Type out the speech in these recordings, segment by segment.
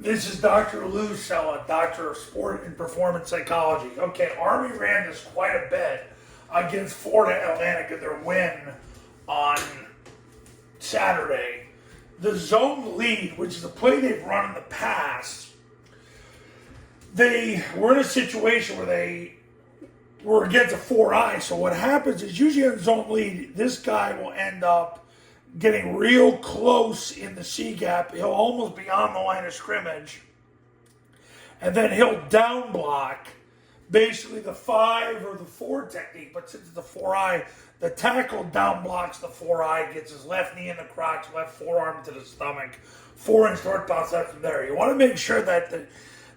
This is Dr. Lou Sella, Doctor of Sport and Performance Psychology. Okay, Army ran this quite a bit against Florida Atlantic in their win on Saturday. The zone lead, which is a play they've run in the past, they were in a situation where they were against a 4-eye. So what happens is usually in zone lead, this guy will end up getting real close in the C gap. He'll almost be on the line of scrimmage. And then he'll down block basically the 5 or the 4 technique. But since it's the 4-eye, the tackle down blocks the 4-eye, gets his left knee in the crotch, left forearm to the stomach, 4-inch north bounce out from there. You want to make sure that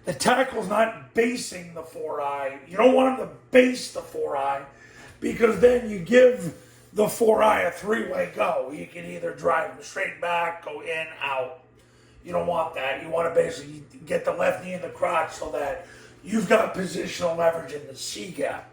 the tackle's not basing the 4-eye. You don't want him to base the 4-eye because then you give the 4-eye a 3-way go. You can either drive him straight back, go in, out. You don't want that. You want to basically get the left knee in the crotch so that you've got positional leverage in the C gap.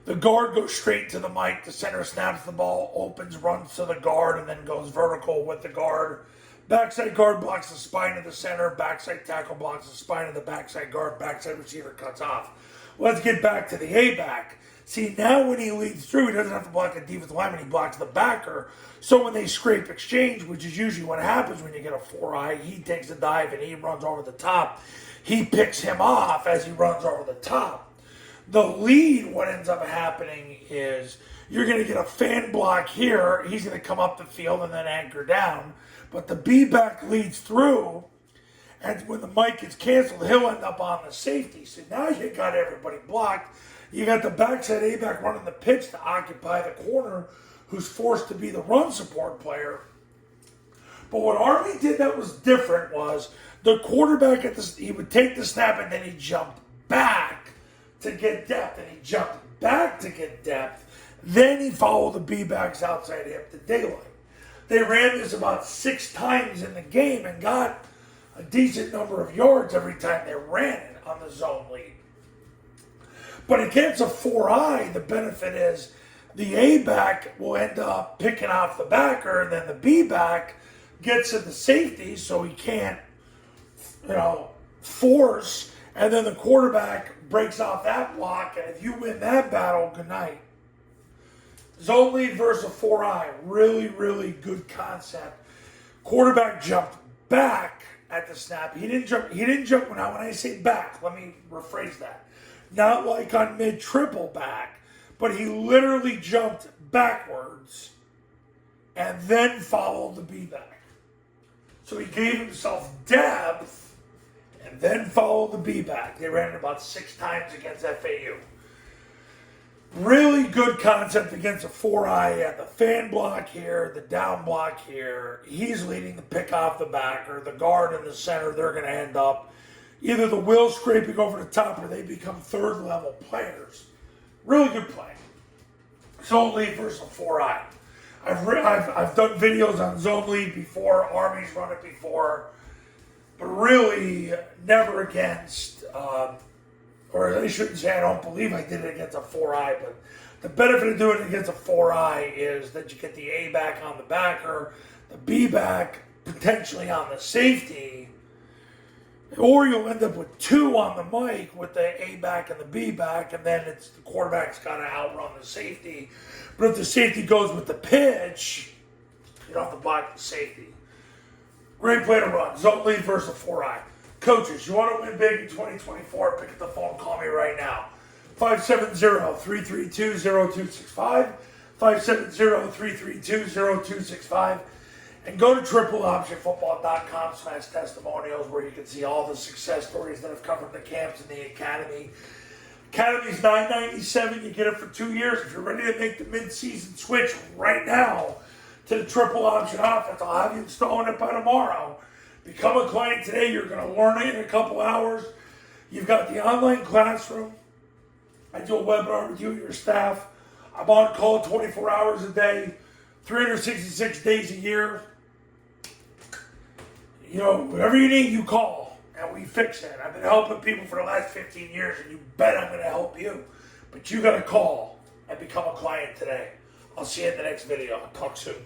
The guard goes straight to the mic. The center snaps the ball, opens, runs to the guard, and then goes vertical with the guard. Backside guard blocks the spine of the center. Backside tackle blocks the spine of the backside guard. Backside receiver cuts off. Let's get back to the A-back. See, now when he leads through, he doesn't have to block a defensive lineman. He blocks the backer. So when they scrape exchange, which is usually what happens when you get a 4-eye, he takes a dive and he runs over the top. He picks him off as he runs over the top. The lead, what ends up happening is you're going to get a fan block here. He's going to come up the field and then anchor down. But the B-back leads through, and when the mic gets canceled, he'll end up on the safety. So now you got everybody blocked. You got the backside A-back running the pitch to occupy the corner, who's forced to be the run support player. But what Army did that was different was the quarterback he would take the snap and then he jumped back to get depth, and he jumped back to get depth. Then he followed the B-backs outside hip to daylight. They ran this about 6 times in the game and got a decent number of yards every time they ran it on the zone lead. But against a 4-eye, the benefit is the A-back will end up picking off the backer, and then the B-back gets to the safety so he can't, force, and then the quarterback breaks off that block, and if you win that battle, good night. Zone lead versus a 4-eye, really, really good concept. Quarterback jumped back at the snap. He didn't jump. Now, when I say back, let me rephrase that. Not like on mid-triple back, but he literally jumped backwards and then followed the B-back. So he gave himself depth and then followed the B-back. They ran it about 6 times against FAU. Really good concept against a 4-eye. He had the fan block here, the down block here. He's leading the pick off the backer. The guard in the center, they're going to end up either the wheel scraping over the top or they become third-level players. Really good play. Zone lead versus a 4-eye. I've done videos on zone lead before. Army's run it before. But really never against, or I shouldn't say I don't believe I did it against a 4-eye, but the benefit of doing it against a 4-eye is that you get the A-back on the backer, the B-back potentially on the safety, or you'll end up with 2 on the mic with the A-back and the B-back, and then it's the quarterback's got to outrun the safety. But if the safety goes with the pitch, you don't have to block the safety. Great play to run. Zone lead versus a 4-eye. Coaches, you want to win big in 2024? Pick up the phone, call me right now. 570-332-0265. 570-332-0265. And go to tripleoptionfootball.com/testimonials where you can see all the success stories that have come from the camps and the academy. Academy's $997. You get it for 2 years. If you're ready to make the mid-season switch right now to the triple option offense, I'll have you installing it by tomorrow. Become a client today. You're going to learn it in a couple hours. You've got the online classroom. I do a webinar with you and your staff. I'm on call 24 hours a day, 366 days a year. Whatever you need, you call, and we fix it. I've been helping people for the last 15 years, and you bet I'm going to help you. But you got to call and become a client today. I'll see you in the next video. Talk soon.